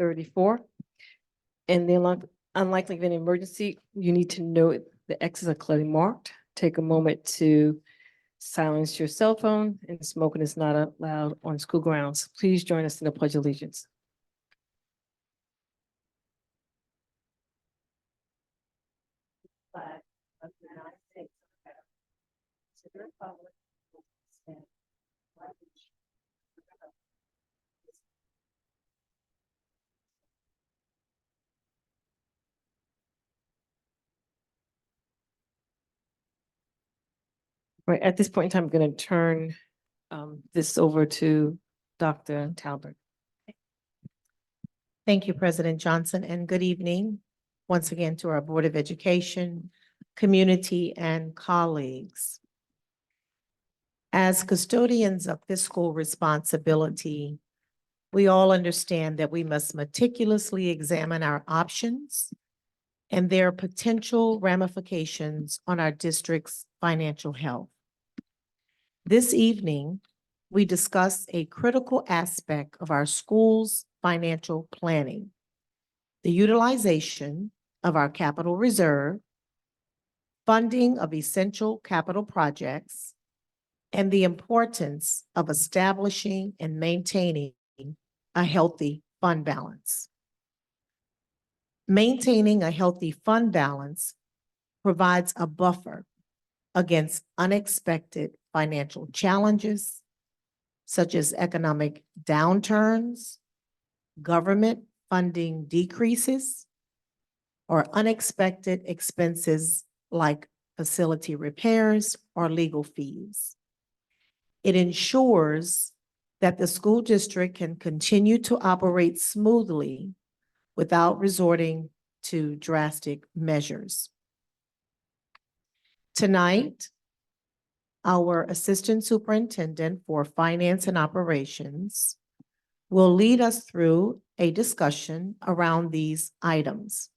34. In the unlikely of an emergency, you need to note the X's are clearly marked. Take a moment to silence your cell phone, and smoking is not allowed on school grounds. Please join us in the Pledge of Allegiance. Flag of the United States of America, to the republic for which it stands, one nation, under God, right, at this point in time, I'm going to turn this over to Dr. Talbert. Thank you, President Johnson, and good evening once again to our Board of Education, community, and colleagues. As custodians of fiscal responsibility, we all understand that we must meticulously examine our options and their potential ramifications on our district's financial health. This evening, we discuss a critical aspect of our school's financial planning, the utilization of our capital reserve, funding of essential capital projects, and the importance of establishing and maintaining a healthy fund balance. Maintaining a healthy fund balance provides a buffer against unexpected financial challenges, such as economic downturns, government funding decreases, or unexpected expenses like facility repairs or legal fees. It ensures that the school district can continue to operate smoothly without resorting to drastic measures. Tonight, our Assistant Superintendent for Finance and Operations will lead us through a discussion around these items.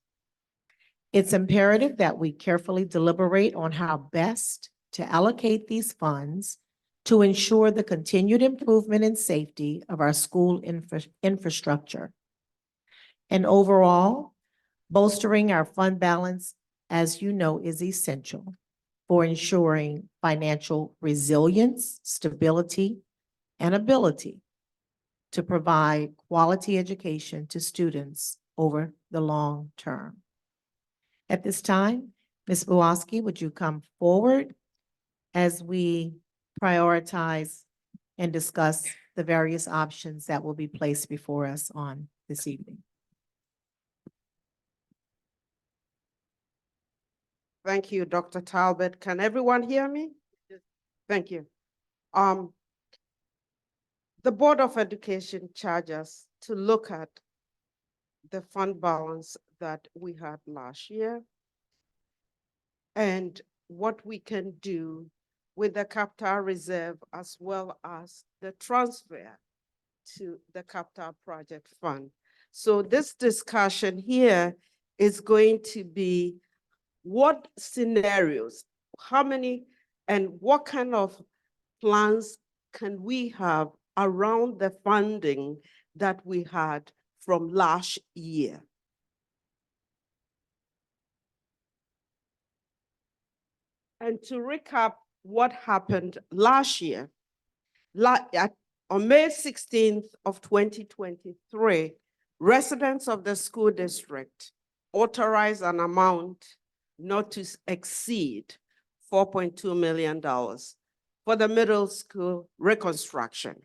It's imperative that we carefully deliberate on how best to allocate these funds to ensure the continued improvement and safety of our school infrastructure. And overall, bolstering our fund balance, as you know, is essential for ensuring financial resilience, stability, and ability to provide quality education to students over the long term. At this time, Ms. Buoski, would you come forward as we prioritize and discuss the various options that will be placed before us on this evening? Thank you, Dr. Talbot. Can everyone hear me? Thank you. The Board of Education charged us to look at the fund balance that we had last year and what we can do with the capital reserve as well as the transfer to the capital project fund. So this discussion here is going to be what scenarios, how many, and what kind of plans can we have around the funding that we had from last year. And to recap what happened last year, on May 16th of 2023, residents of the school district authorized an amount not to exceed $4.2 million for the middle school reconstruction.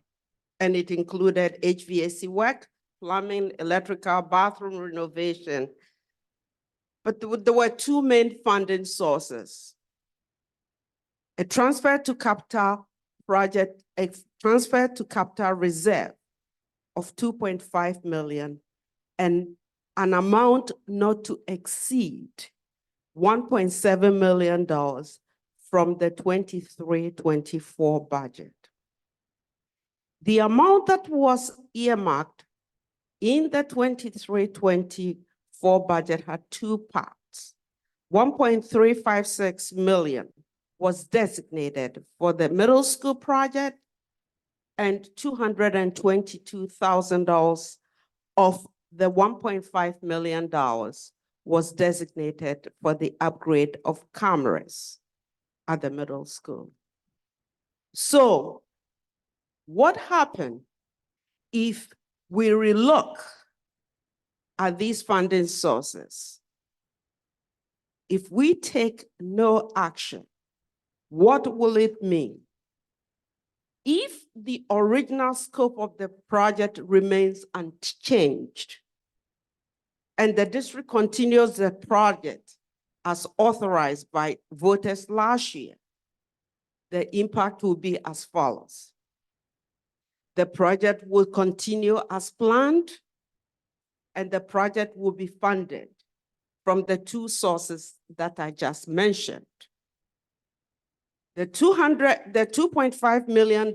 And it included HVAC work, plumbing, electrical, bathroom renovation. But there were two main funding sources. A transfer to capital project, a transfer to capital reserve of $2.5 million and an amount not to exceed $1.7 million from the 23-24 budget. The amount that was earmarked in the 23-24 budget had two parts. $1.356 million was designated for the middle school project and $222,000 of the $1.5 million was designated for the upgrade of cameras at the middle school. So what happened if we relook at these funding sources? If we take no action, what will it mean? If the original scope of the project remains unchanged and the district continues the project as authorized by voters last year, the impact will be as follows. The project will continue as planned, and the project will be funded from the two sources that I just mentioned. The $2.5 million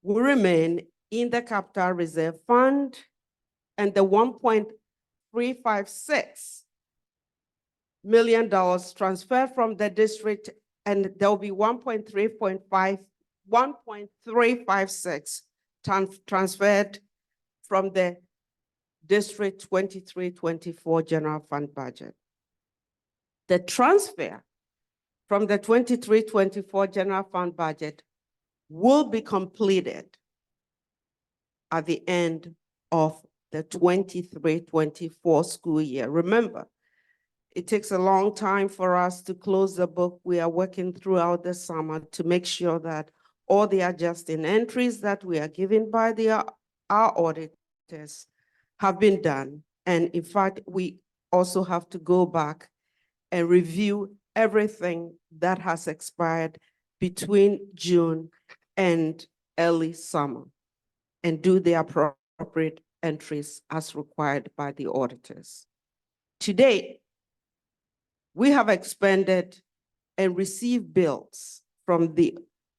will remain in the capital reserve fund, and the $1.356 million transferred from the district, and there will be 1.356 transferred from the district 23-24 general fund budget. The transfer from the 23-24 general fund budget will be completed at the end of the 23-24 school year. Remember, it takes a long time for us to close the book. We are working throughout the summer to make sure that all the adjusting entries that we are given by our auditors have been done. And in fact, we also have to go back and review everything that has expired between June and early summer and do the appropriate entries as required by the auditors. Today, we have expended and received bills from the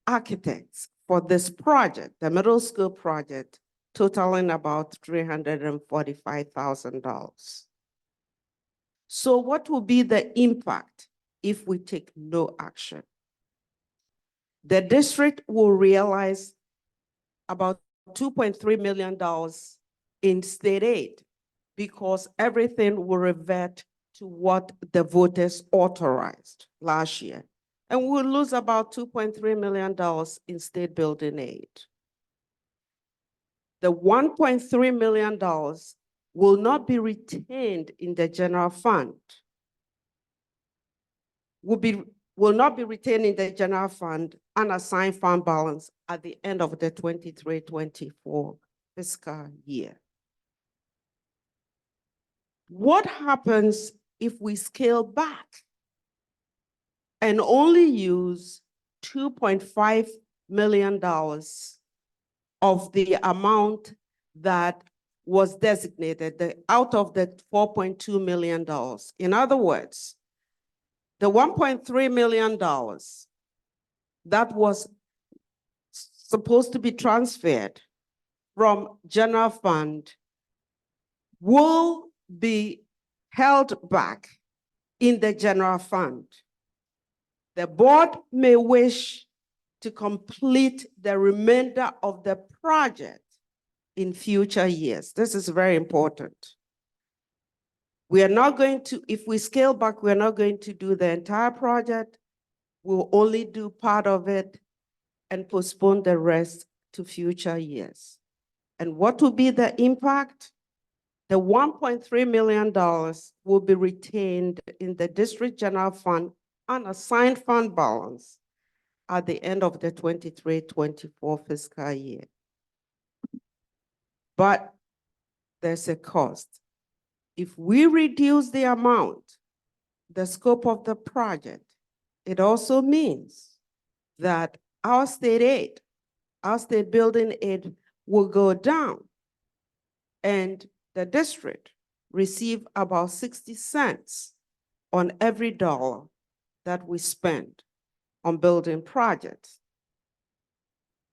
architects for this project, the middle school project, totaling about $345,000. So what will be the impact if we take no action? The district will realize about $2.3 million in state aid because everything will revert to what the voters authorized last year. And we'll lose about $2.3 million in state building aid. The $1.3 million will not be retained in the general fund, will not be retained in the general fund unassigned fund balance at the end of the 23-24 fiscal year. What happens if we scale back and only use $2.5 million of the amount that was designated out of the $4.2 million? In other words, the $1.3 million that was supposed to be transferred from general fund will be held back in the general fund. The board may wish to complete the remainder of the project in future years. This is very important. We are not going to, if we scale back, we're not going to do the entire project. We'll only do part of it and postpone the rest to future years. And what will be the impact? The $1.3 million will be retained in the district general fund unassigned fund balance at the end of the 23-24 fiscal year. But there's a cost. If we reduce the amount, the scope of the project, it also means that our state aid, our state building aid will go down, and the district receive about 60 cents on every dollar that we spend on building projects.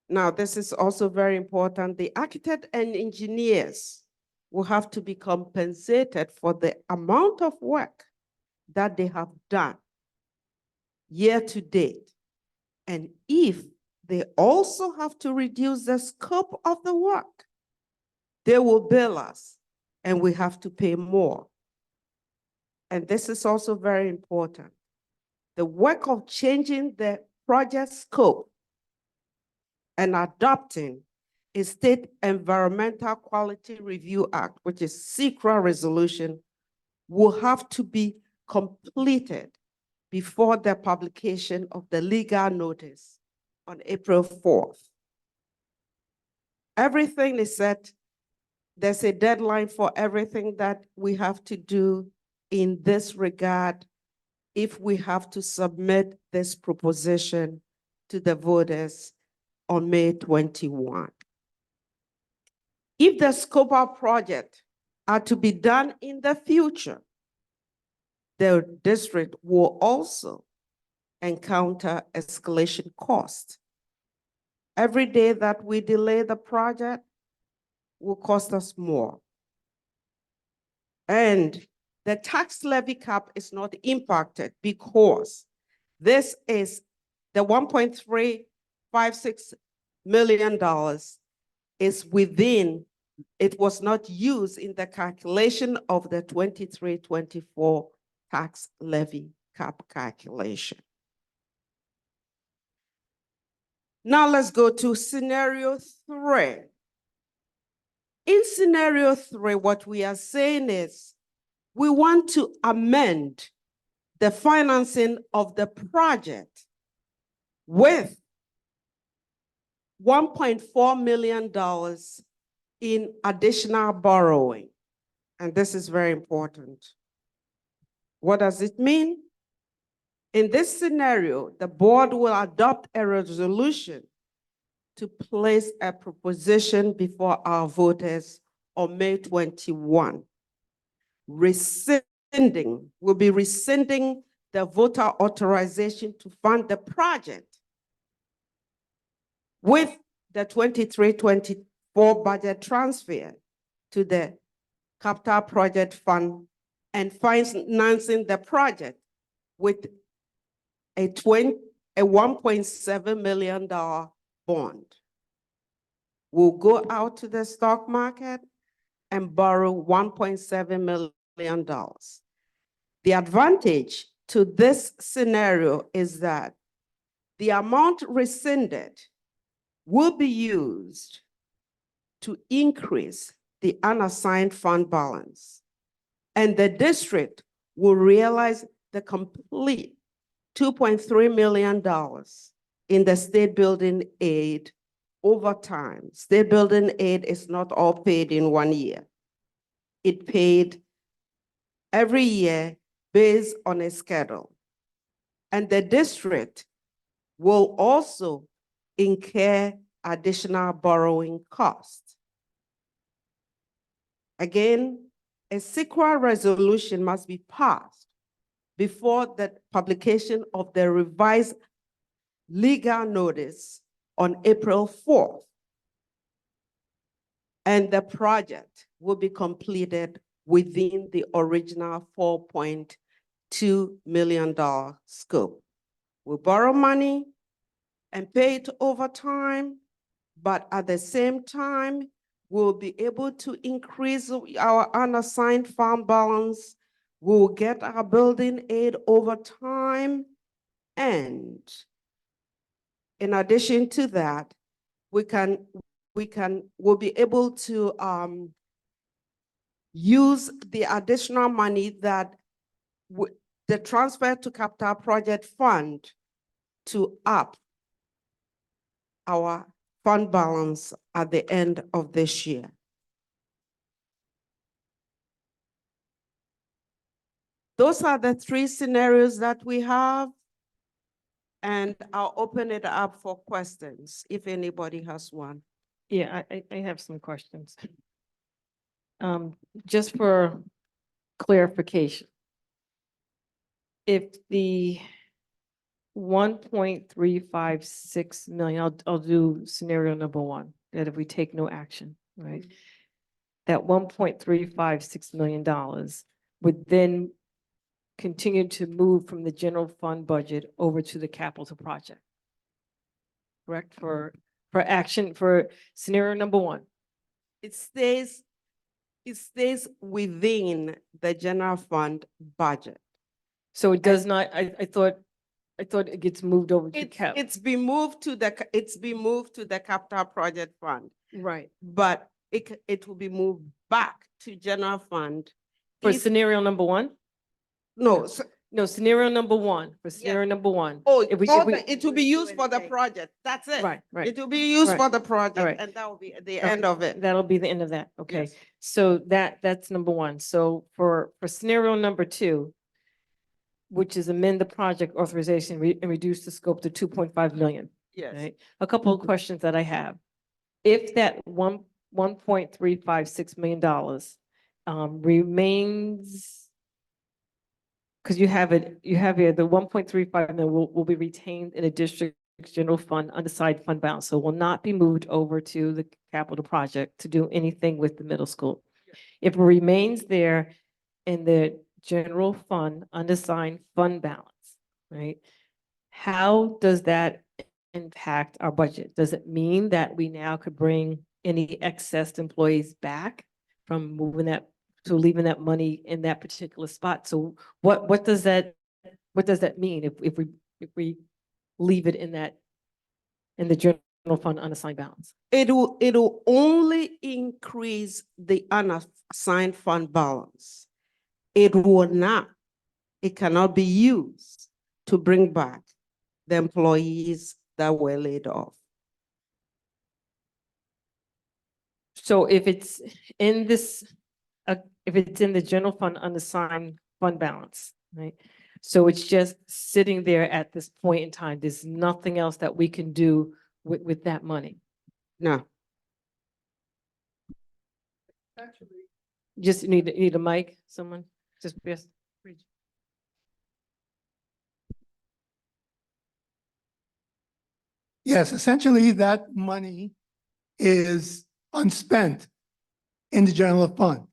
Now, this is also very important. The architect and engineers will have to be compensated for the amount of work that they have done year to date. And if they also have to reduce the scope of the work, they will bill us and we have to pay more. And this is also very important. The work of changing the project scope and adopting a State Environmental Quality Review Act, which is SECRA resolution, will have to be completed before the publication of the legal notice on April 4th. Everything is set. There's a deadline for everything that we have to do in this regard if we have to submit this proposition to the voters on May 21. If the scope of project are to be done in the future, the district will also encounter escalation costs. Every day that we delay the project will cost us more. And the tax levy cap is not impacted because this is the $1.356 million is within, it was not used in the calculation of the 23-24 tax levy cap calculation. Now let's go to scenario 3. In scenario 3, what we are saying is we want to amend the financing of the project with $1.4 million in additional borrowing. And this is very important. What does it mean? In this scenario, the board will adopt a resolution to place a proposition before our voters on May 21. Will be rescinding the voter authorization to fund the project with the 23-24 budget transfer to the Capital Project Fund and financing the project with a $1.7 million bond. We'll go out to the stock market and borrow $1.7 million. The advantage to this scenario is that the amount rescinded will be used to increase the unassigned fund balance, and the district will realize the complete $2.3 million in the state building aid over time. State building aid is not all paid in 1 year. It paid every year based on a schedule. And the district will also incur additional borrowing costs. Again, a SECRA resolution must be passed before the publication of the revised legal notice on April 4th. And the project will be completed within the original $4.2 million scope. We'll borrow money and pay it over time, but at the same time, we'll be able to increase our unassigned fund balance. We'll get our building aid over time. And in addition to that, we'll be able to use the additional money that the transfer to Capital Project Fund to up our fund balance at the end of this year. Those are the 3 scenarios that we have, and I'll open it up for questions if anybody has one. Yeah, I have some questions. Just for clarification. If the 1.356 million, I'll do scenario number 1, that if we take no action, right? That $1.356 million would then continue to move from the general fund budget over to the capital project. Correct? For action, for scenario number 1. it stays within the general fund budget. So it does not, I thought it gets moved over to It's been moved to the capital project fund, Right. but it will be moved back to general fund. For if- scenario number one? No, No, scenario number one, for scenario number one. oh, If we- it will be used for the project, that's it. Right, right. It will be used Right. for the right. project, and that will be the Okay, end of it. That'll be the end of that, okay. Yes. So that's number one. So for scenario number two, which is amend the project authorization and reduce the scope to 2.5 million. Yes, Right? A couple of questions that I have. If that $1.356 million remains, because you have here, the 1.35 million will be retained in a district general fund unassigned fund balance, so will not be moved over to the capital project to do anything with the middle school. If it remains there in the general fund unassigned fund balance, right? How does that impact our budget? Does it mean that we now could bring any excess employees back from moving that, to leaving that money in that particular spot? So what does that mean if we leave it in the general fund unassigned balance? it'll only increase the unassigned fund balance. It cannot be used to bring back the employees that were laid off. So if it's in this, if it's in the general fund unassigned fund balance, right? So it's just sitting there at this point in time. There's nothing else that we can do with that money. No, Just need a mic, someone, just, yes. Yes, essentially that money is unspent in the general fund.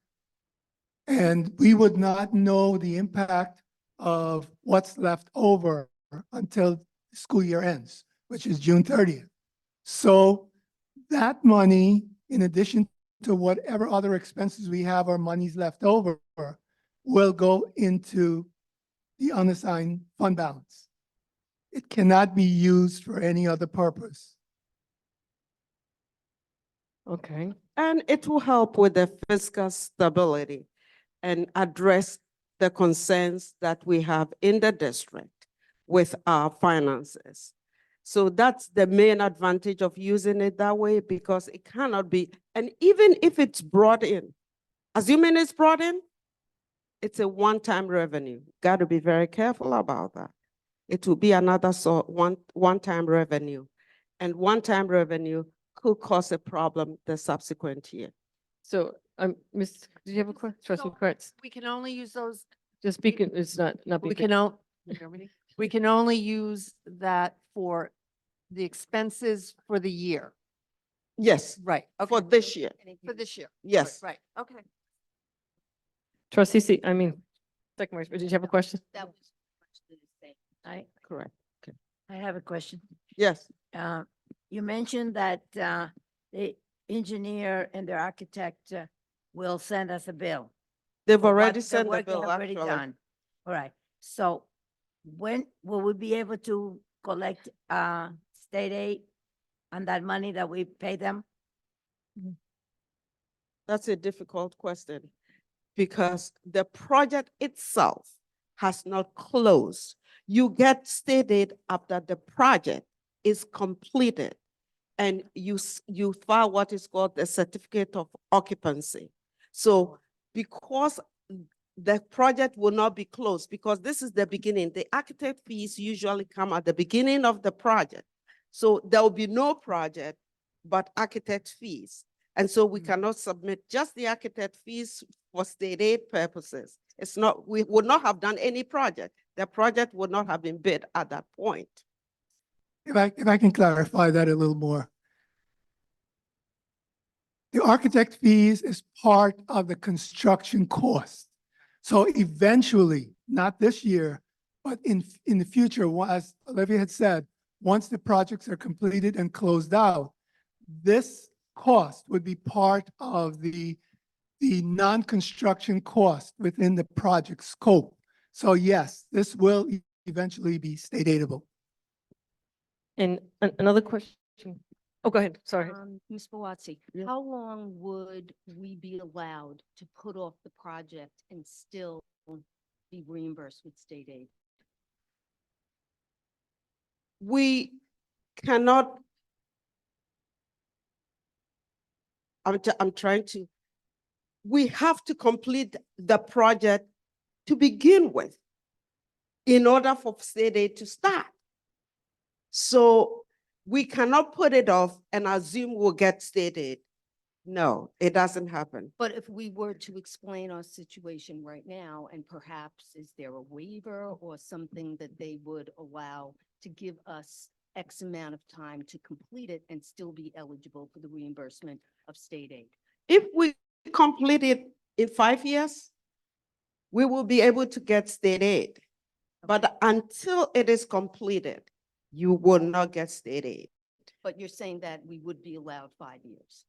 And we would not know the impact of what's left over until the school year ends, which is June 30th. So that money, in addition to whatever other expenses we have or monies left over, will go into the unassigned fund balance. It cannot be used for any other purpose. Okay, and it will help with the fiscal stability and address the concerns that we have in the district with our finances. So that's the main advantage of using it that way, because it cannot be, and even if it's brought in, assuming it's brought in, it's a one-time revenue. Got to be very careful about that. It will be another one-time revenue, and one-time revenue could cause a problem the subsequent year. so, Ms., did you have a question? Trustee So- Kretz, We can only use those, just speaking, it's not we being. we can only use that for the expenses for the year. Yes, Right. for Okay. this year. For this year. Yes. Right, okay. Trustee Secretary, did you have a question? That was much the same. Correct. I have a question. Yes. You mentioned that the engineer and the architect will send us a bill. They've for what already the sent the work they bill, have already actually. done. All right, so when will we be able to collect state aid on that money that we pay them? That's a difficult question, because the project itself has not closed. You get state aid after the project is completed, and you file what is called the certificate of occupancy. So because the project will not be closed, because this is the beginning, the architect fees usually come at the beginning of the project. So there will be no project, but architect fees. And so we cannot submit just the architect fees for state aid purposes. It's not, we would not have done any project. The project would not have been bid at that point. If I can clarify that a little more. The architect fees is part of the construction cost. So eventually, not this year, but in the future, as Olivia had said, once the projects are completed and closed out, this cost would be part of the non-construction cost within the project scope. So yes, this will eventually be state aidable. And another question. Oh, go ahead. Sorry. Ms. Bawazzi, Yeah. how long would we be allowed to put off the project and still be reimbursed with state aid? We cannot. I'm trying to, we have to complete the project to begin with in order for state aid to start. So we cannot put it off and assume we'll get state aid. No, it doesn't happen. But if we were to explain our situation right now, and perhaps is there a waiver or something that they would allow to give us X amount of time to complete it and still be eligible for the reimbursement of state aid? If we complete it in 5 years, we will be able to get state aid. But until it is completed, you will not get state aid. But you're saying that we would be allowed 5 years.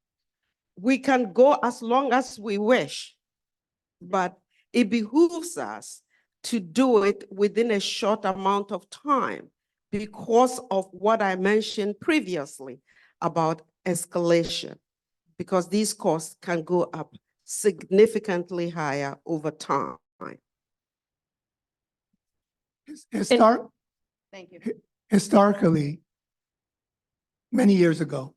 We can go as long as we wish, but it behooves us to do it within a short amount of time because of what I mentioned previously about escalation, because these costs can go up significantly higher over time. Thank you. Historically, many years ago,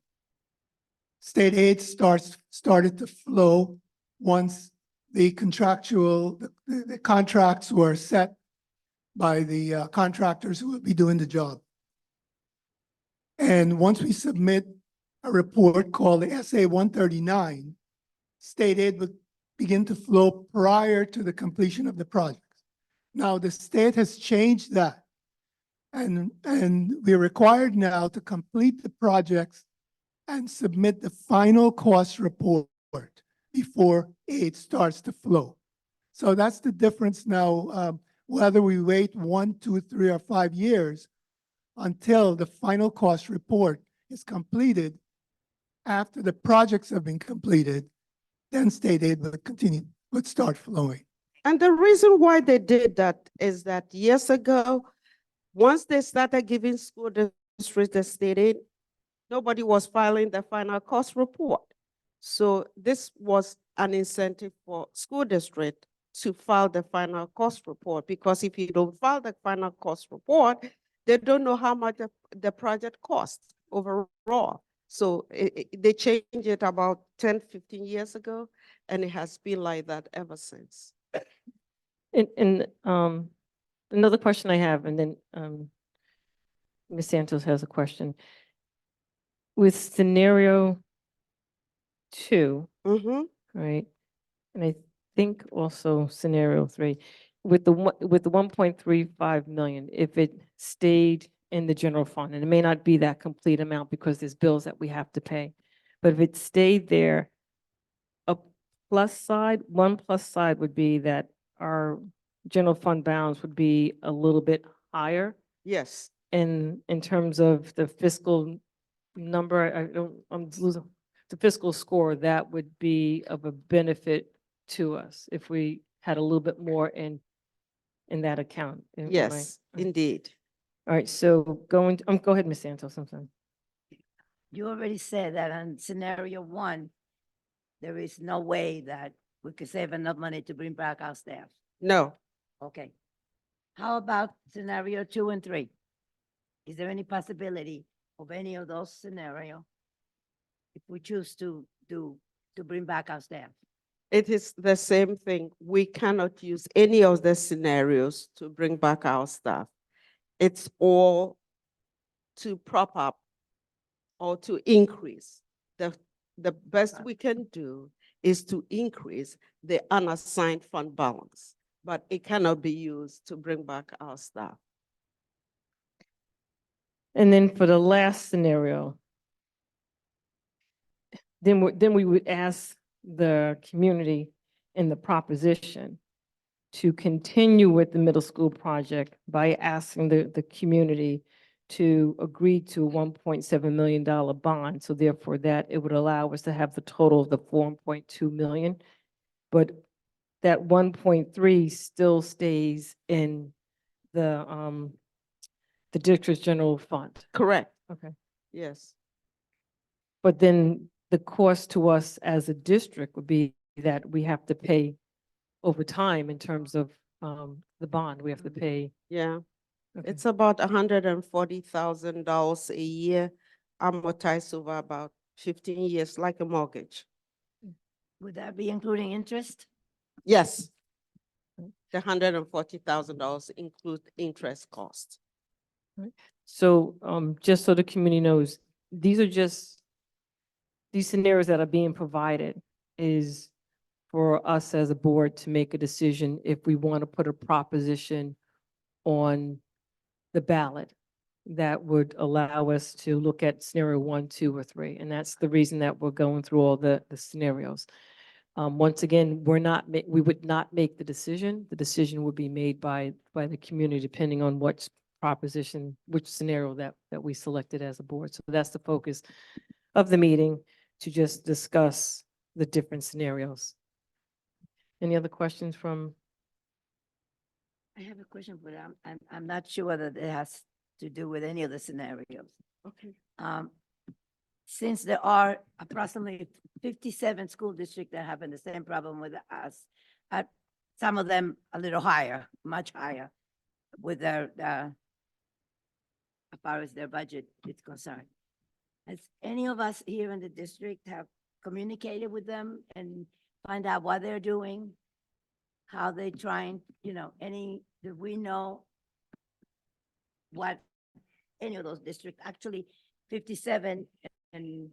state aid started to flow once the the contracts were set by the contractors who would be doing the job. And once we submit a report called the SA 139, state aid would begin to flow prior to the completion of the project. Now, the state has changed that. And we're required now to complete the projects and submit the final cost report before aid starts to flow. So that's the difference now, whether we wait 1, 2, 3, or 5 years until the final cost report is completed. After the projects have been completed, then state aid would start flowing. And the reason why they did that is that years ago, once they started giving school districts the state aid, nobody was filing the final cost report. So this was an incentive for school district to file the final cost report, because if you don't file the final cost report, they don't know how much the project costs overall. So they changed it about 10, 15 years ago, and it has been like that ever since. And another question I have, and then Ms. Santos has a question. With scenario 2, right? And I think also scenario 3, with the 1.35 million, if it stayed in the general fund, and it may not be that complete amount because there's bills that we have to pay, but if it stayed there, one plus side would be that our general fund balance would be a little bit higher Yes. in terms of the fiscal number. I'm losing the fiscal score. That would be of a benefit to us if we had a little bit more in that account. Am I- Yes, indeed. All right, so go ahead, Ms. Santos, I'm sorry. You already said that on scenario 1, there is no way that we could save enough money to bring back our staff. No, Okay. How about scenario 2 and 3? Is there any possibility of any of those scenarios if we choose to bring back our staff? it is the same thing. We cannot use any of the scenarios to bring back our staff. It's all to prop up or to increase. The best we can do is to increase the unassigned fund balance, but it cannot be used to bring back our staff. And then for the last scenario, then we would ask the community in the proposition to continue with the middle school project by asking the community to agree to a $1.7 million bond. So therefore that it would allow us to have the total of the 4.2 million. But that 1.3 still stays in the district's general fund. Correct, Okay. yes. But then the cost to us as a district would be that we have to pay over time in terms of the bond. We have to pay. Yeah, Okay. it's about $140,000 a year, amortized over about 15 years, like a mortgage. Would that be including interest? Yes. The $140,000 include interest cost. So just so the community knows, these are just, these scenarios that are being provided is for us as a board to make a decision if we want to put a proposition on the ballot that would allow us to look at scenario 1, 2, or 3. And that's the reason that we're going through all the scenarios. Once again, we would not make the decision. The decision would be made by the community, depending on what proposition, which scenario that we selected as a board. So that's the focus of the meeting, to just discuss the different scenarios. Any other questions from? I have a question, but I'm not sure whether it has to do with any of the scenarios. Okay. Since there are approximately 57 school districts that have the same problem with us, some of them a little higher, much higher, with their, as far as their budget is concerned. Has any of us here in the district have communicated with them and find out what they're doing? How they trying, do we know what any of those districts, actually 57, and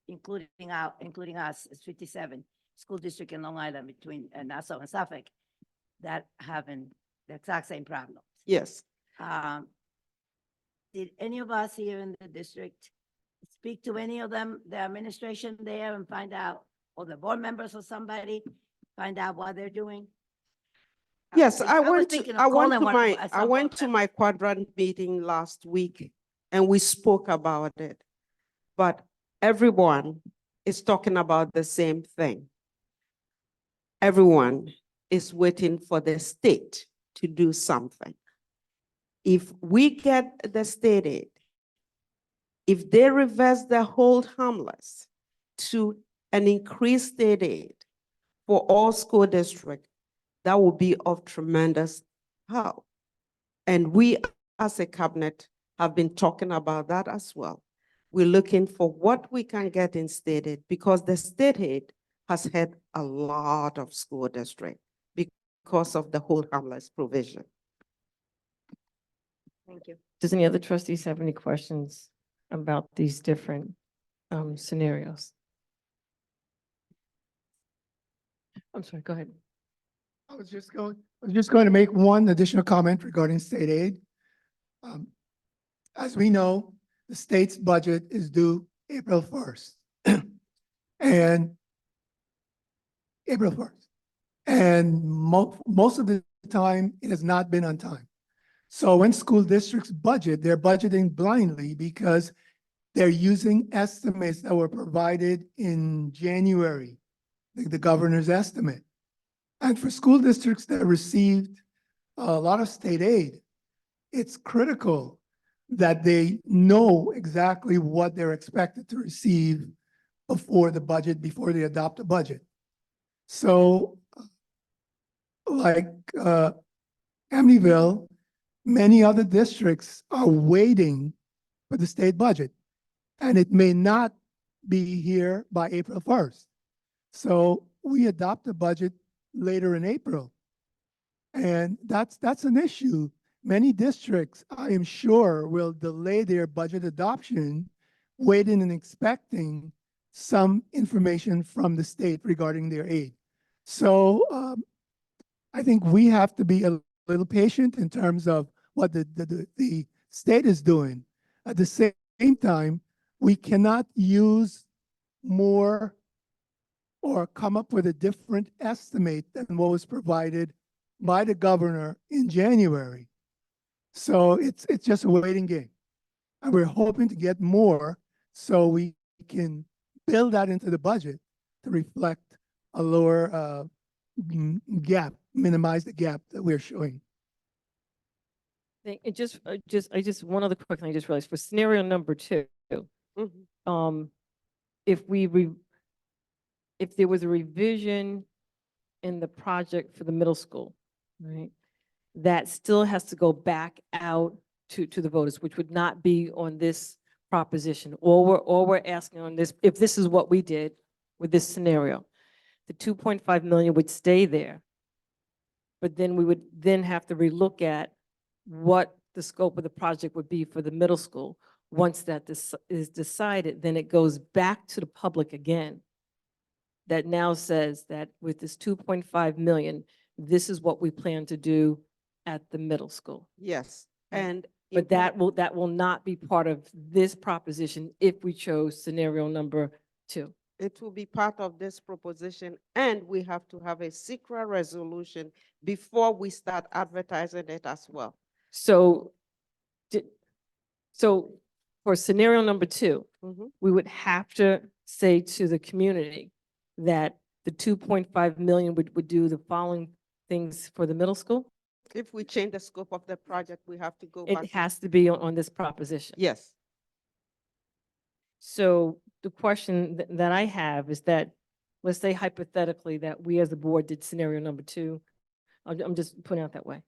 including us, is 57 school district in Long Island between Nassau and Suffolk that having the exact same problem. Yes. Did any of us here in the district speak to any of them, the administration there, and find out, or the board members or somebody, find out what they're doing? Yes, was I went thinking to, of calling one at I some went point. to my quadrant meeting last week and we spoke about it. But everyone is talking about the same thing. Everyone is waiting for the state to do something. If we get the state aid, if they reverse the hold harmless to an increased state aid for all school districts, that will be of tremendous help. And we as a cabinet have been talking about that as well. We're looking for what we can get in state aid, because the state aid has had a lot of school districts because of the hold harmless provision. Thank you. Does any other trustees have any questions about these different scenarios? I'm sorry, go ahead. I was just going to make one additional comment regarding state aid. As we know, the state's budget is due April 1st. And April 1st. And most of the time, it has not been on time. So when school districts budget, they're budgeting blindly because they're using estimates that were provided in January, the governor's estimate. And for school districts that received a lot of state aid, it's critical that they know exactly what they're expected to receive before the budget, before they adopt a budget. So like Amityville, many other districts are waiting for the state budget, and it may not be here by April 1st. So we adopt a budget later in April. And that's an issue. Many districts, I am sure, will delay their budget adoption, waiting and expecting some information from the state regarding their aid. So I think we have to be a little patient in terms of what the state is doing. At the same time, we cannot use more or come up with a different estimate than what was provided by the governor in January. So it's just a waiting game. And we're hoping to get more so we can build that into the budget to reflect a lower gap, minimize the gap that we're showing. One other quick thing I just realized for scenario number 2, Mhm. if if there was a revision in the project for the middle school, right? That still has to go back out to the voters, which would not be on this proposition. All we're asking on this, if this is what we did with this scenario, the 2.5 million would stay there. But then we would then have to relook at what the scope of the project would be for the middle school. Once that is decided, then it goes back to the public again. That now says that with this 2.5 million, this is what we plan to do at the middle school. Yes, Right. and. But implement- that will not be part of this proposition if we chose scenario number 2. It will be part of this proposition, and we have to have a secret resolution before we start advertising it as well. So, so for scenario number 2, Mhm. we would have to say to the community that the 2.5 million would do the following things for the middle school. If we change the scope of the project, we have to go back. It has to be on this proposition. Yes, So the question that I have is that, let's say hypothetically that we as a board did scenario number 2, I'm just putting it out that way,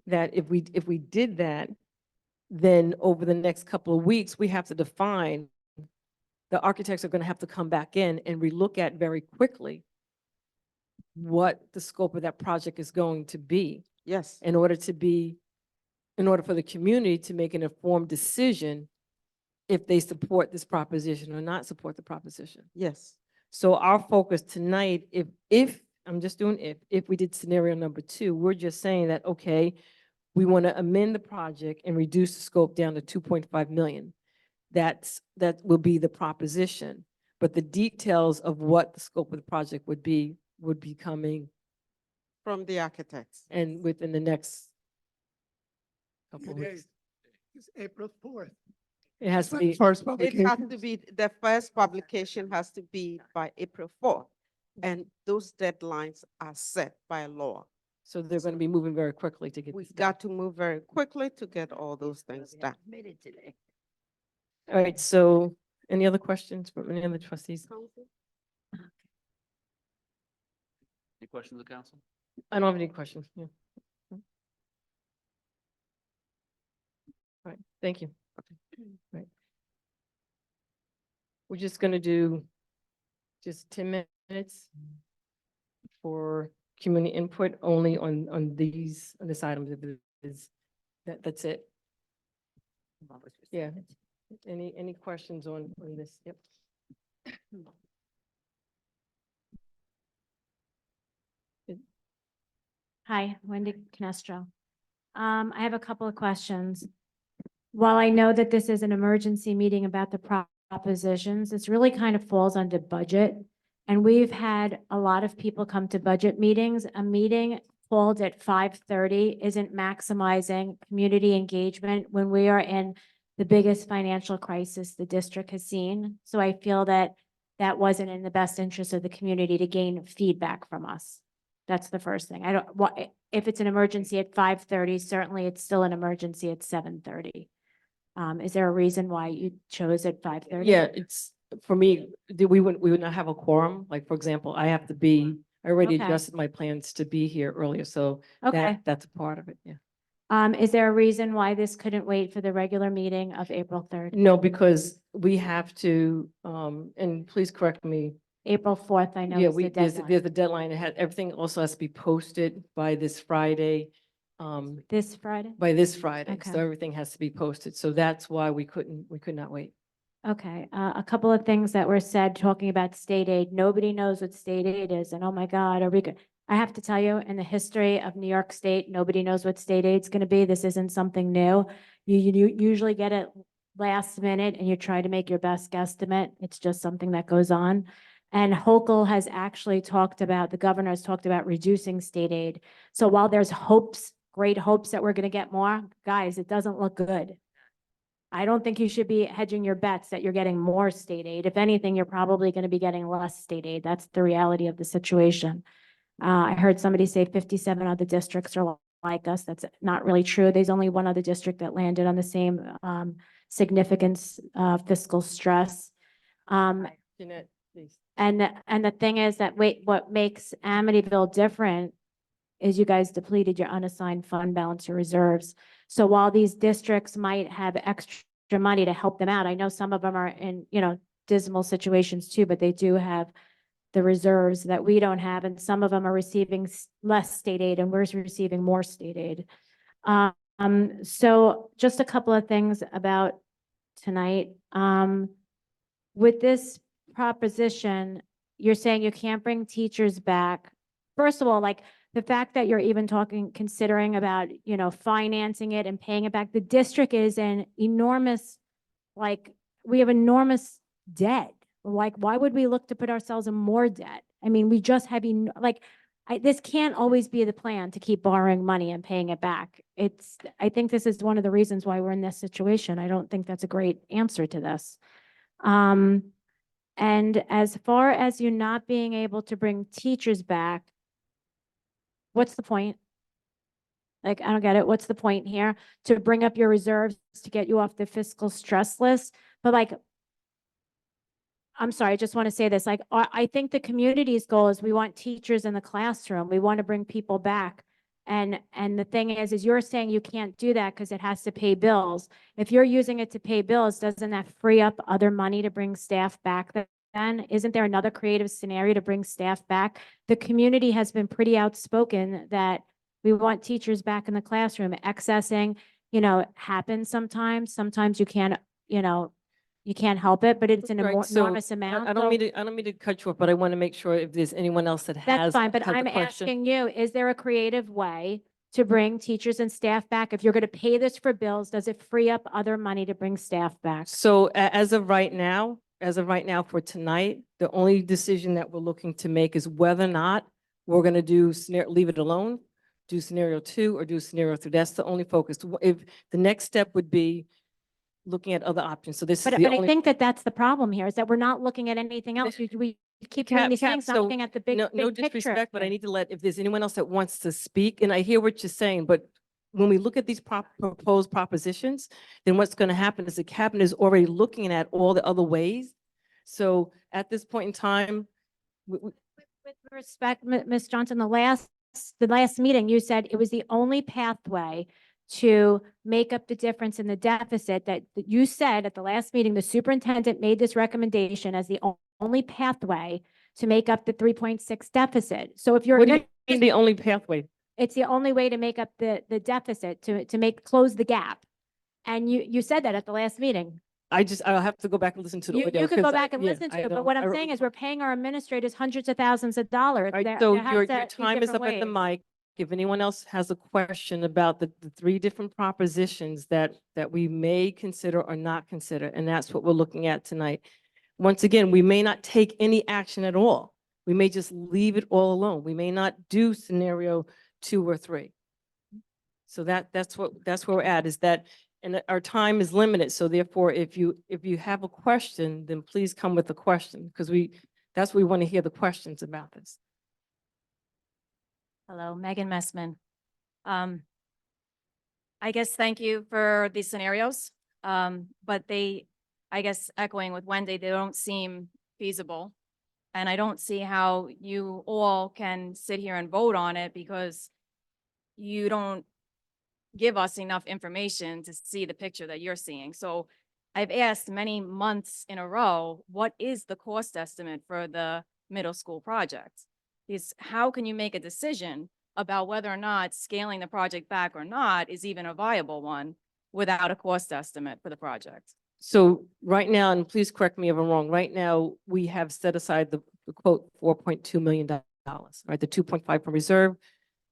that if we did that, then over the next couple of weeks, we have to define, the architects are going to have to come back in and relook at very quickly what the scope of that project is going to be yes, in order for the community to make an informed decision if they support this proposition or not support the proposition. yes, So our focus tonight, if I'm just doing if we did scenario number 2, we're just saying that, okay, we want to amend the project and reduce the scope down to 2.5 million. That will be the proposition. But the details of what the scope of the project would be coming from the architects. and within the next couple of Today weeks. is April 4th. It has to be, First It publication. has to be, the first publication has to be by April 4th, and those deadlines are set by law. so they're going to be moving very quickly to get this We've done. got to move very quickly to get all those things done. Made it today. All right, so any other questions from any other trustees? Any questions of council? I don't have any questions. Yeah. All right, thank you. Right. We're just gonna do just 10 minutes for community input only on this item. If it is, that's it. Yeah. Any questions on this? Yep. Hi, Wendy Canestro. I have a couple of questions. While I know that this is an emergency meeting about the propositions, this really kind of falls under budget. And we've had a lot of people come to budget meetings. A meeting called at 5:30 isn't maximizing community engagement when we are in the biggest financial crisis the district has seen. So I feel that that wasn't in the best interest of the community to gain feedback from us. That's the first thing. I don't, what, if it's an emergency at 5:30, certainly it's still an emergency at 7:30. Is there a reason why you chose at 5:30? Yeah, it's, for me, we would not have a quorum. Like, for example, I already Okay. adjusted my plans to be here earlier, so Okay. that's a part of it, yeah. Is there a reason why this couldn't wait for the regular meeting of April 3rd? No, because we have to, and please correct me. April 4th, I know Yeah, is the there's deadline. a deadline. Everything also has to be posted by this Friday. This Friday? By this Friday, so Okay. everything has to be posted. So that's why we could not wait. Okay, a couple of things that were said talking about state aid. Nobody knows what state aid is, and oh my God, are we good? I have to tell you, in the history of New York State, nobody knows what state aid's gonna be. This isn't something new. You usually get it last minute and you try to make your best guesstimate. It's just something that goes on. And Hochul has actually talked about, the governor has talked about reducing state aid. So while there's hopes, great hopes that we're gonna get more, guys, it doesn't look good. I don't think you should be hedging your bets that you're getting more state aid. If anything, you're probably going to be getting less state aid. That's the reality of the situation. I heard somebody say 57 other districts are like us. That's not really true. There's only one other district that landed on the same significance fiscal stress. Jeanette, please. And the thing is that what makes Amityville different is you guys depleted your unassigned fund balance, your reserves. So while these districts might have extra money to help them out, I know some of them are in, dismal situations too, but they do have the reserves that we don't have, and some of them are receiving less state aid and we're receiving more state aid. So just a couple of things about tonight. With this proposition, you're saying you can't bring teachers back. First of all, like the fact that you're even considering about, financing it and paying it back. The district is an enormous, we have enormous debt. Like, why would we look to put ourselves in more debt? I mean, we just have, this can't always be the plan to keep borrowing money and paying it back. I think this is one of the reasons why we're in this situation. I don't think that's a great answer to this. And as far as you not being able to bring teachers back, what's the point? Like, I don't get it. What's the point here? To bring up your reserves to get you off the fiscal stress list? But I'm sorry, I just want to say this. I think the community's goal is we want teachers in the classroom. We want to bring people back. And the thing is you're saying you can't do that because it has to pay bills. If you're using it to pay bills, doesn't that free up other money to bring staff back then? Isn't there another creative scenario to bring staff back? The community has been pretty outspoken that we want teachers back in the classroom. Accessing, happens sometimes. Sometimes you can't, you can't help it, but it's an Right, so enormous amount. I don't mean to cut you off, but I want to make sure if there's anyone else that That's has. fine, but has a I'm question. asking you, is there a creative way to bring teachers and staff back? If you're going to pay this for bills, does it free up other money to bring staff back? So as of right now for tonight, the only decision that we're looking to make is whether or not we're going to do leave it alone, do scenario 2 or do scenario 3. That's the only focus. If the next step would be looking at other options. So this is But the I only. think that that's the problem here, is that we're not looking at anything else. We keep hearing these things, not So looking at the big no picture. disrespect, but I here. need to if there's anyone else that wants to speak, and I hear what you're saying, but when we look at these proposed propositions, then what's going to happen is the cabinet is already looking at all the other ways. So at this point in time, With respect, Ms. Johnson, the last meeting, you said it was the only pathway to make up the difference in the deficit that you said at the last meeting. The superintendent made this recommendation as the only pathway to make up the 3.6 deficit. So if you're, what do you mean the only pathway? it's the only way to make up the deficit, to close the gap. And you said that at the last meeting. I'll have to go back and listen to the You audio. could go 'cause back and yeah, listen to I it, but don't- what I I'm don't saying is recall. we're paying our administrators hundreds of thousands of dollars. All right, There so has your to be time is up different at the ways. mic. If anyone else has a question about the 3 different propositions that we may consider or not consider, and that's what we're looking at tonight. Once again, we may not take any action at all. We may just leave it all alone. We may not do scenario 2 or 3. So that's where we're at, is that, and our time is limited. So therefore, if you have a question, then please come with a question, because that's what we want to hear, the questions about this. Hello, Megan Messman. I guess thank you for these scenarios, but I guess echoing with Wendy, they don't seem feasible. And I don't see how you all can sit here and vote on it because you don't give us enough information to see the picture that you're seeing. So I've asked many months in a row, what is the cost estimate for the middle school project? Is how can you make a decision about whether or not scaling the project back or not is even a viable one without a cost estimate for the project? So right now, and please correct me if I'm wrong, right now, we have set aside the quote $4.2 million, right? The 2.5 from reserve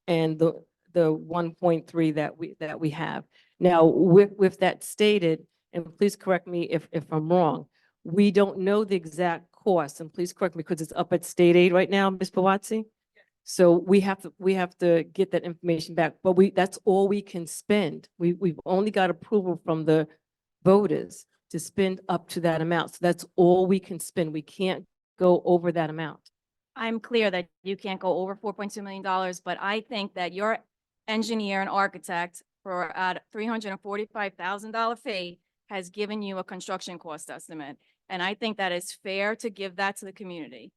and the 1.3 that we have. Now, with that stated, and please correct me if I'm wrong, we don't know the exact cost, and please correct me because it's up at state aid right now, Ms. Pawazzi. So we have to get that information back, but that's all we can spend. We've only got approval from the voters to spend up to that amount. So that's all we can spend. We can't go over that amount. I'm clear that you can't go over $4.2 million, but I think that your engineer and architect for a $345,000 fee has given you a construction cost estimate. And I think that is fair to give that to the community.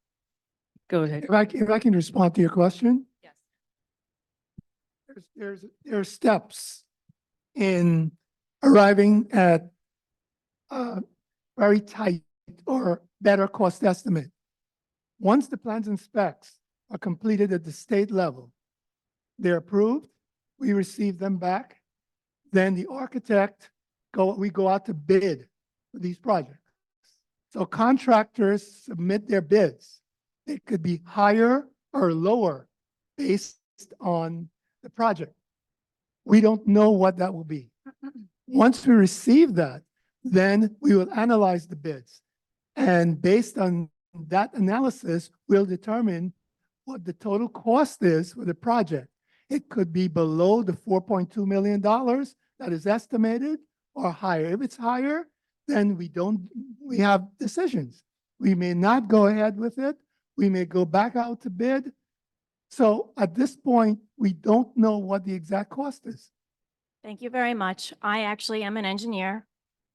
Go ahead. If I can respond to your question, Yes. there are steps in arriving at a very tight or better cost estimate. Once the plans and specs are completed at the state level, they're approved, we receive them back, then the architect we go out to bid for these projects. So contractors submit their bids. It could be higher or lower based on the project. We don't know what that will be. Once we receive that, then we will analyze the bids. And based on that analysis, we'll determine what the total cost is for the project. It could be below the $4.2 million that is estimated or higher. If it's higher, then we have decisions. We may not go ahead with it. We may go back out to bid. So at this point, we don't know what the exact cost is. Thank you very much. I actually am an engineer,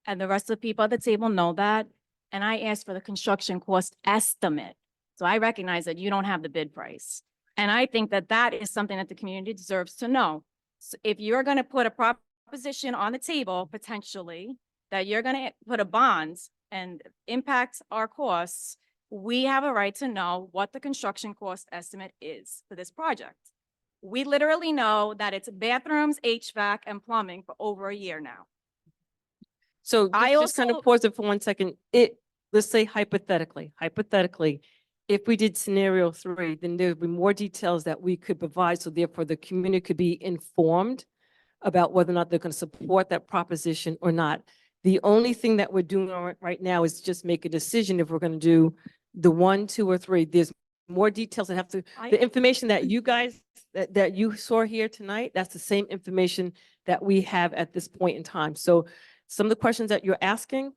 and the rest of the people at the table know that. And I asked for the construction cost estimate. So I recognize that you don't have the bid price. And I think that that is something that the community deserves to know. So if you're going to put a proposition on the table, potentially, that you're going to put a bond and impact our costs, we have a right to know what the construction cost estimate is for this project. We literally know that it's bathrooms, HVAC, and plumbing for over a year now. So I just kind of also- pause it for 1 second. Let's say hypothetically, if we did scenario 3, then there would be more details that we could provide. So therefore the community could be informed about whether or not they're going to support that proposition or not. The only thing that we're doing right now is just make a decision if we're going to do the 1, 2, or 3. There's more details that have to, the information that you guys, that you saw here tonight, that's the same information that we have at this point in time. So some of the questions that you're asking,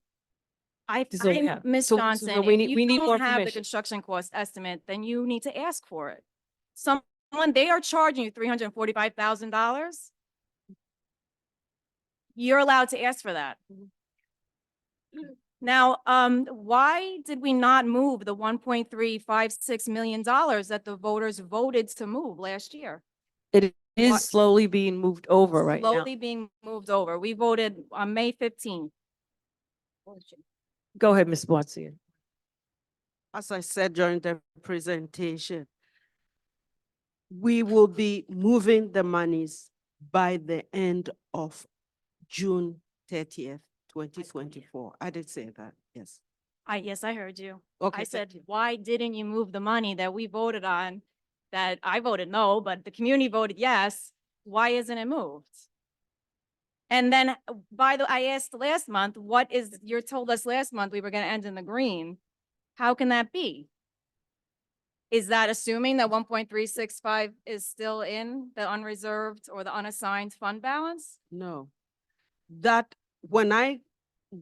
this is what we have. Ms. So Johnson, we if need you more don't have the information. construction cost estimate, then you need to ask for it. They are charging you $345,000. You're allowed to ask for that. Now, why did we not move the $1.356 million that the voters voted to move last year? It is What- slowly being moved over right now. Slowly being moved over. We voted on May 15th. Go ahead, Ms. Watson. As I said during the presentation, we will be moving the monies by the end of June 30th, 2024. I did say that, yes. Yes, I heard you. Okay, I thank said, you. why didn't you move the money that we voted on? That I voted no, but the community voted yes. Why isn't it moved? And then, I asked last month, you told us last month we were gonna end in the green. How can that be? Is that assuming that 1.365 is still in the unreserved or the unassigned fund balance? No. That, when I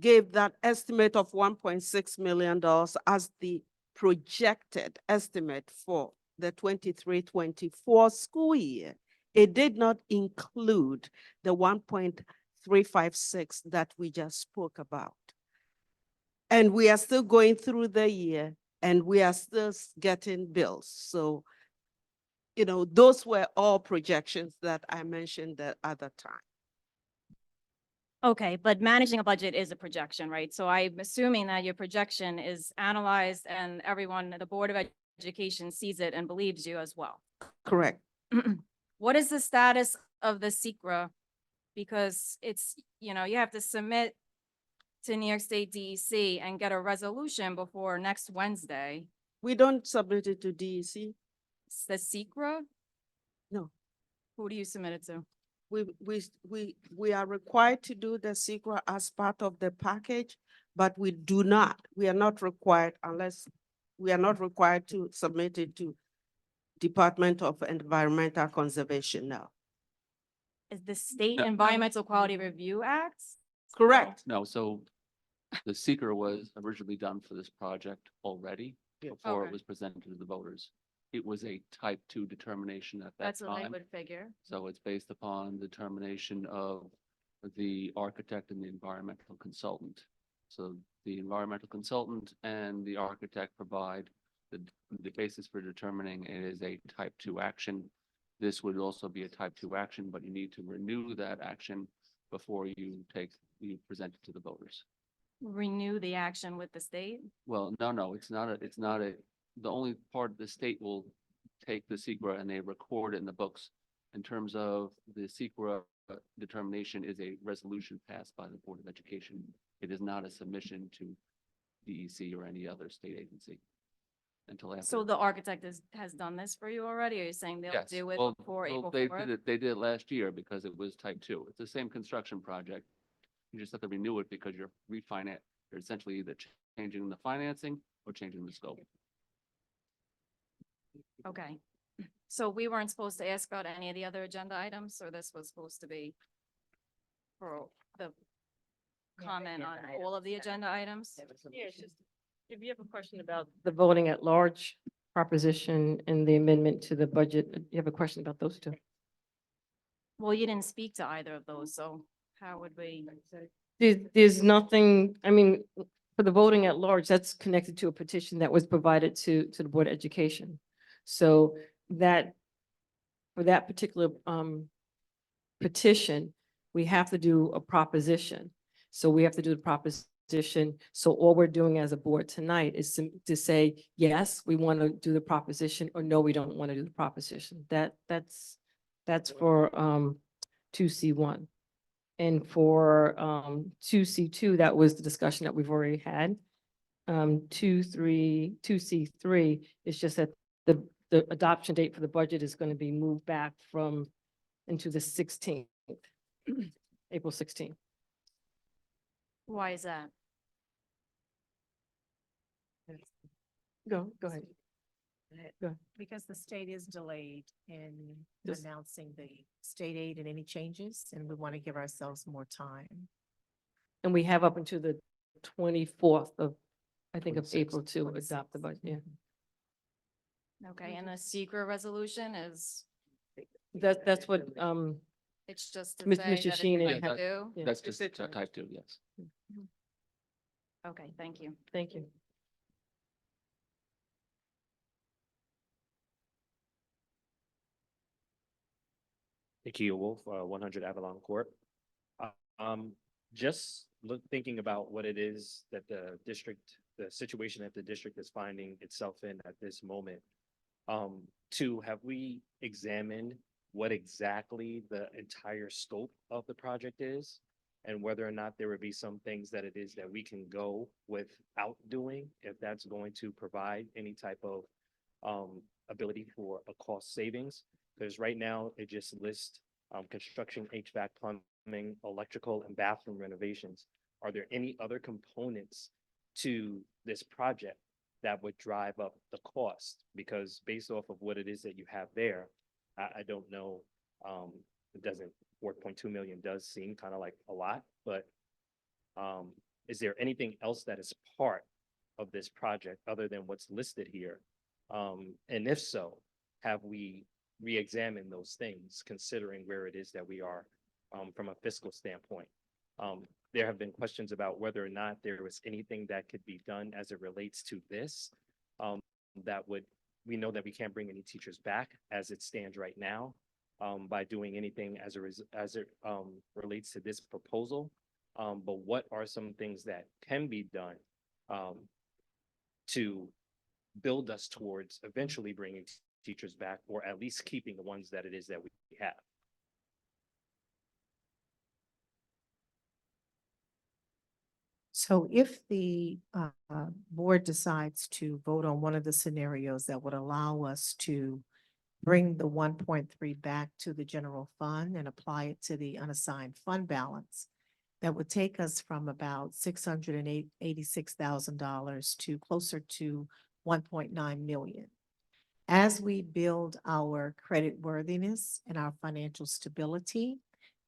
gave that estimate of $1.6 million as the projected estimate for the 23-24 school year, it did not include the 1.356 that we just spoke about. And we are still going through the year and we are still getting bills. So, those were all projections that I mentioned the other time. Okay, but managing a budget is a projection, right? So I'm assuming that your projection is analyzed and everyone, the Board of Education sees it and believes you as well. Correct. What is the status of the SECRA? Because it's, you have to submit to New York State DEC and get a resolution before next Wednesday. We don't submit it to DEC. It's the SECRA? No. Who do you submit it to? We are required to do the SECRA as part of the package, but we are not required to submit it to Department of Environmental Conservation now. Is the State No. Environmental Quality Review Act? Correct. No, so the seeker was originally done for this project already before it Okay. was presented to the voters. It was a type 2 determination at that That's what I time. would figure. So it's based upon determination of the architect and the environmental consultant. So the environmental consultant and the architect provide the basis for determining it is a type 2 action. This would also be a type 2 action, but you need to renew that action before you present it to the voters. Renew the action with the state? Well, no, it's not the only part the state will take the secra and they record it in the books. In terms of the secra determination is a resolution passed by the Board of Education. It is not a submission to DEC or any other state agency until after. So the architect has done this for you already? Or are you saying they'll Yes, do it well, before well, April they 4th? did it, they did it last year because it was type 2. It's the same construction project. You just have to renew it because you're you're essentially either changing the financing or changing the scope. Okay. So we weren't supposed to ask about any of the other agenda items, or this was supposed to be for the comment on all of the agenda items? Yeah, it's just, if you have a question about the voting at large proposition and the amendment to the budget, you have a question about those two? Well, you didn't speak to either of those, so how would we? There's nothing, I mean, for the voting at large, that's connected to a petition that was provided to the Board of Education. So that, for that particular petition, we have to do a proposition. So we have to do the proposition. So all we're doing as a board tonight is to say, yes, we want to do the proposition, or no, we don't want to do the proposition. That's for 2C1. And for 2C2, that was the discussion that we've already had. 2C3 is just that the adoption date for the budget is going to be moved back into the 16th, April 16th. Why is that? Go ahead. Because the state is delayed in Yes. announcing the state aid and any changes, and we want to give ourselves more time. And we have up until the 24th of, I think, of 26th, April to adopt the budget, yeah. Okay, and the secret resolution is, That's what, it's just to Mr. say that Sheen it's and- type 2? Yeah. That's just type 2, yes. Okay, thank you. thank you. Ikea Wolf, 100 Avalon Court. Just thinking about what it is that the situation that the district is finding itself in at this moment. Have we examined what exactly the entire scope of the project is? And whether or not there would be some things that it is that we can go without doing, if that's going to provide any type of ability for a cost savings? Because right now it just lists construction, HVAC, plumbing, electrical, and bathroom renovations. Are there any other components to this project that would drive up the cost? Because based off of what it is that you have there, I don't know. It doesn't, 4.2 million does seem kind of like a lot, but is there anything else that is part of this project other than what's listed here? And if so, have we re-examine those things, considering where it is that we are from a fiscal standpoint? There have been questions about whether or not there was anything that could be done as it relates to this. We know that we can't bring any teachers back as it stands right now by doing anything as it relates to this proposal. But what are some things that can be done to build us towards eventually bringing teachers back, or at least keeping the ones that it is that we have? So if the board decides to vote on one of the scenarios that would allow us to bring the 1.3 back to the general fund and apply it to the unassigned fund balance, that would take us from about $686,000 to closer to 1.9 million. As we build our credit worthiness and our financial stability,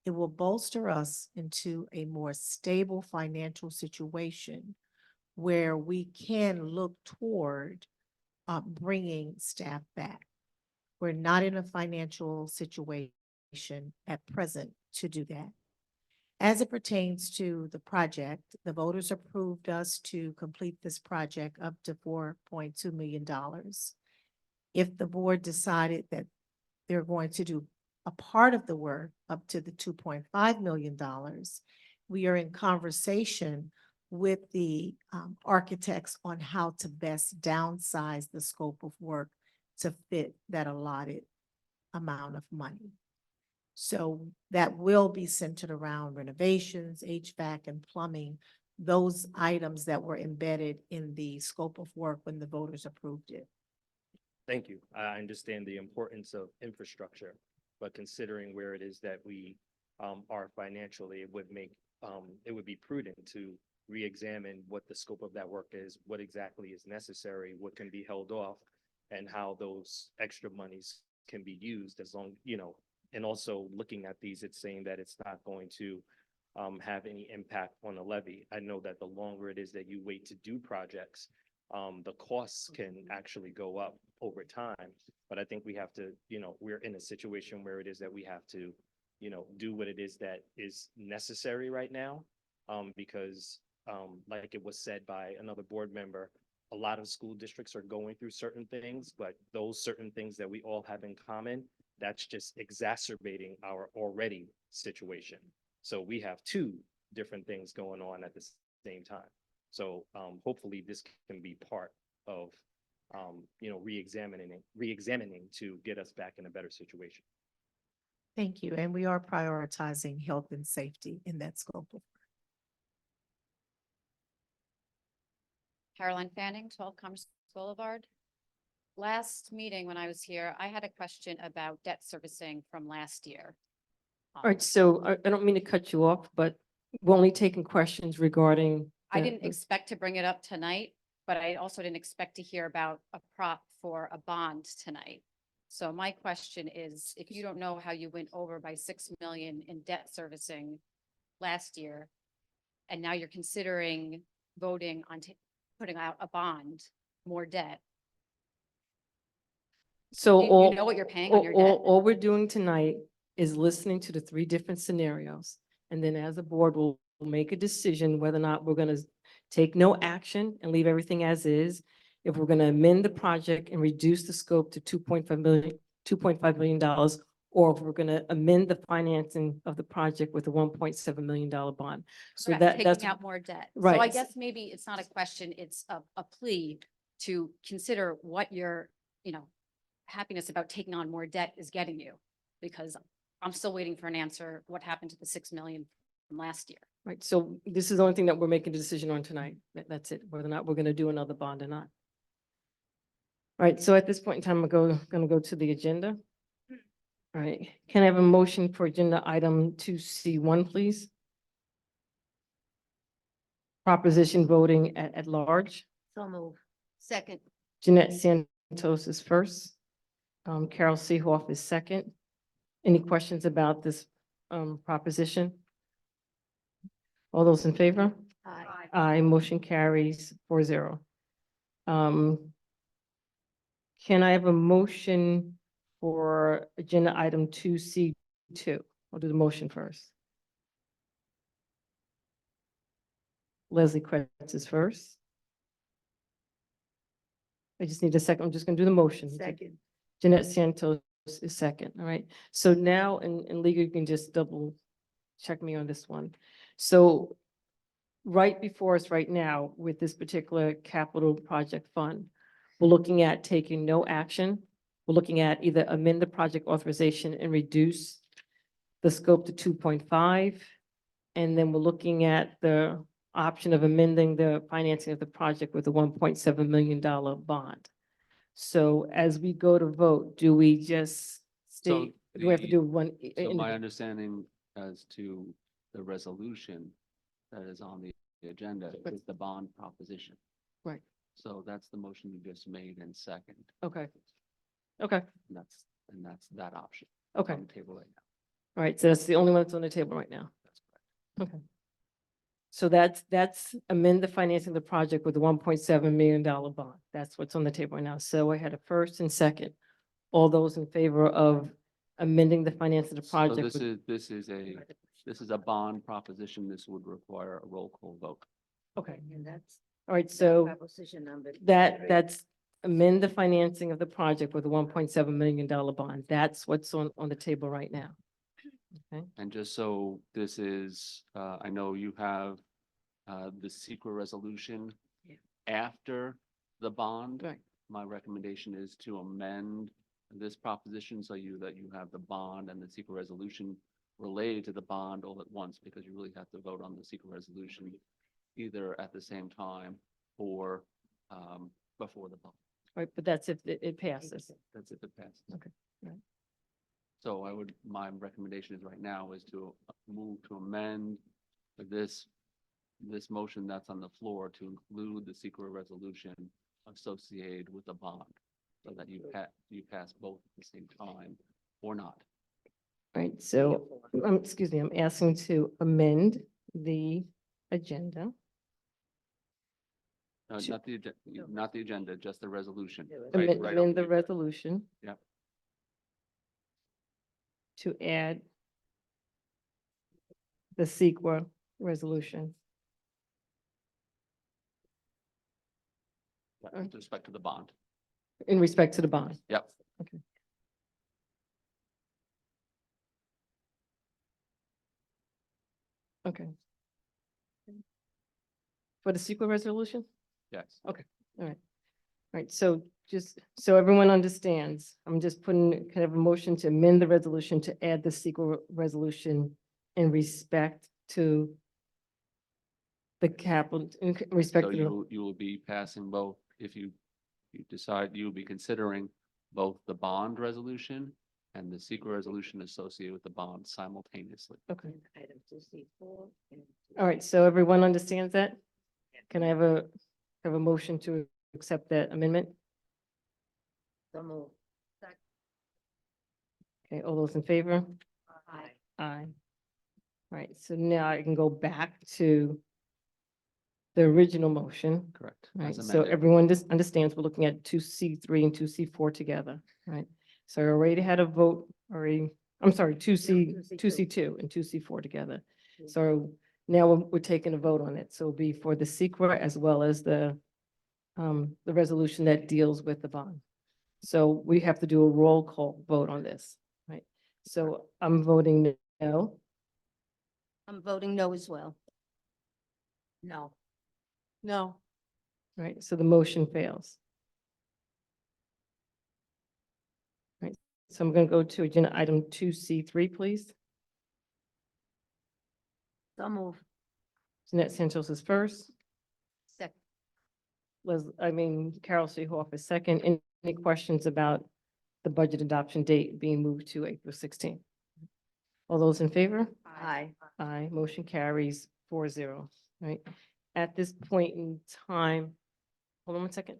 It will bolster us into a more stable financial situation where we can look toward bringing staff back. We're not in a financial situation at present to do that. As it pertains to the project, the voters approved us to complete this project up to $4.2 million. If the board decided that they're going to do a part of the work up to the $2.5 million, we are in conversation with the architects on how to best downsize the scope of work to fit that allotted amount of money. So that will be centered around renovations, HVAC and plumbing, those items that were embedded in the scope of work when the voters approved it. Thank you. I understand the importance of infrastructure, but considering where it is that we are financially, it would be prudent to re-examine what the scope of that work is, what exactly is necessary, what can be held off, and how those extra monies can be used as long, and also looking at these, it's saying that it's not going to have any impact on the levy. I know that the longer it is that you wait to do projects, the costs can actually go up over time. But I think we have to, we're in a situation where it is that we have to, do what it is that is necessary right now. Because like it was said by another board member, a lot of school districts are going through certain things, but those certain things that we all have in common, that's just exacerbating our already situation. So we have two different things going on at the same time. So hopefully this can be part of, re-examining to get us back in a better situation. Thank you. And we are prioritizing health and safety in that scope of work. Caroline Fanning, 12 Commerce Boulevard. Last meeting when I was here, I had a question about debt servicing from last year. All right, so I don't mean to cut you off, but we're only taking questions regarding. I the- didn't expect to bring it up tonight, but I also didn't expect to hear about a prop for a bond tonight. So my question is, if you don't know how you went over by 6 million in debt servicing last year, and now you're considering voting on putting out a bond, more debt. So Do you all. know what you're paying on your all- debt? All we're doing tonight is listening to the three different scenarios. And then as a board, we'll make a decision whether or not we're gonna take no action and leave everything as is. If we're gonna amend the project and reduce the scope to $2.5 million, or if we're gonna amend the financing of the project with a $1.7 million bond. So Correct, that's. taking out more debt. So right. I guess maybe it's not a question, it's a plea to consider what your, happiness about taking on more debt is getting you. Because I'm still waiting for an answer, what happened to the 6 million from last year? Right, so this is the only thing that we're making a decision on tonight. That's it, whether or not we're gonna do another bond or not. All right, so at this point in time, I'm gonna go to the agenda. All right, can I have a motion for agenda item 2C1, please? Proposition voting at large. So move. Second, Jeanette Santos is first. Carol Seehoff is second. Any questions about this proposition? All those in favor? Aye. Aye, motion carries 4-0. Can I have a motion for agenda item 2C2? I'll do the motion first. Leslie Kretz is first. I just need a second. I'm just gonna do the motion. Second. Jeanette Santos is second. All right. So now in legal, you can just double check me on this one. So right before us right now with this particular capital project fund, we're looking at taking no action. We're looking at either amend the project authorization and reduce the scope to 2.5. And then we're looking at the option of amending the financing of the project with a $1.7 million bond. So as we go to vote, do we just So state, do we have to do one? So my individual? understanding as to the resolution that is on the agenda is the bond proposition. Right. So that's the motion you just made and second. Okay. Okay, And that's that option. okay. On the table right now. All right, so that's the only one that's on the table right now. Okay. So that's amend the financing of the project with a $1.7 million bond. That's what's on the table right now. So I had a first and second. All those in favor of amending the finance of the So project? this is a bond proposition. This would require a roll call vote. Okay, And that's all right, so proposition number. that's amend the financing of the project with a $1.7 million bond. That's what's on the table right now. Okay, And just so this is, I know you have the secret resolution Yeah. after the bond. right. My recommendation is to amend this proposition so that you have the bond and the secret resolution related to the bond all at once, because you really have to vote on the secret resolution either at the same time or before the bond. Right, but that's if it passes. That's if it passes. Okay, right. So my recommendation is right now is to move to amend this motion that's on the floor to include the secret resolution associated with the bond, so that you pass both at the same time or not. Right, so, excuse me, I'm asking to amend the agenda. No, To- not the agenda, just the resolution. Amend the resolution. Yep. To add the CEQA resolution. With respect to the bond. In respect to the bond. Yep. Okay. Okay. For the CEQA resolution? Yes. Right, so just so everyone understands, I'm just putting kind of a motion to amend the resolution to add the CEQA resolution in respect to the capital, in respect So to the, you will be passing both, if you decide, you will be considering both the bond resolution and the secret resolution associated with the bond simultaneously. okay. Item 2C4. All right, so everyone understands that? Can I have a motion to accept that amendment? So move. Okay, all those in favor? Aye. Aye. All right, so now I can go back to the original motion. Correct. Right, As so amended. everyone just understands we're looking at 2C3 and 2C4 together, right? So I already had a vote, I'm sorry, 2C2 and 2C4 together. So now we're taking a vote on it. So it'll be for the secret as well as the resolution that deals with the bond. So we have to do a roll call vote on this, right? So I'm voting no. I'm voting no as well. No. No. Right, so the motion fails. Right, so I'm going to go to agenda item 2C3, please. So move. Jeanette Santos is first. Second. Carol Seehoff is second. Any questions about the budget adoption date being moved to April 16th? All those in favor? Aye. Aye, motion carries 4-0, right? At this point in time, hold on one second.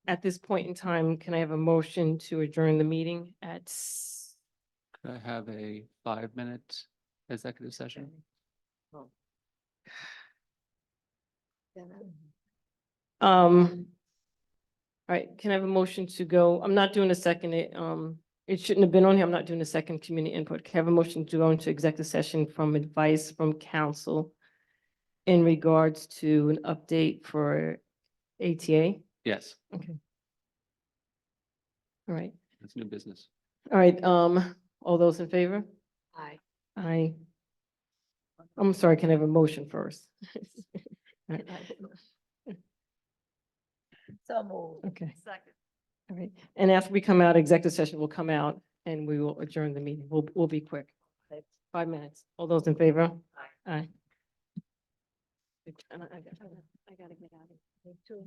At this point in time, can I have a motion to adjourn the meeting at Could I have a 5-minute executive session? all right, can I have a motion to go? I'm not doing a second, it shouldn't have been on here. I'm not doing a second community input. Can I have a motion to go into executive session from advice from council in regards to an update for ATA? Yes, Okay. All right, that's new business. all right, all those in favor? Aye. Aye. I'm sorry, can I have a motion first? So move. Okay, Second. all right. And after we come out, executive session will come out and we will adjourn the meeting. We'll be quick. 5 minutes. All those in favor? Aye. I gotta get out of here too.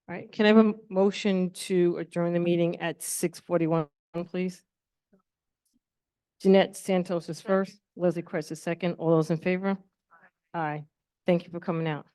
All right, can I have a motion to adjourn the meeting at 6:41, please? Jeanette Santos is first, Leslie Crest is second. All those in favor? Aye. Thank you for coming out.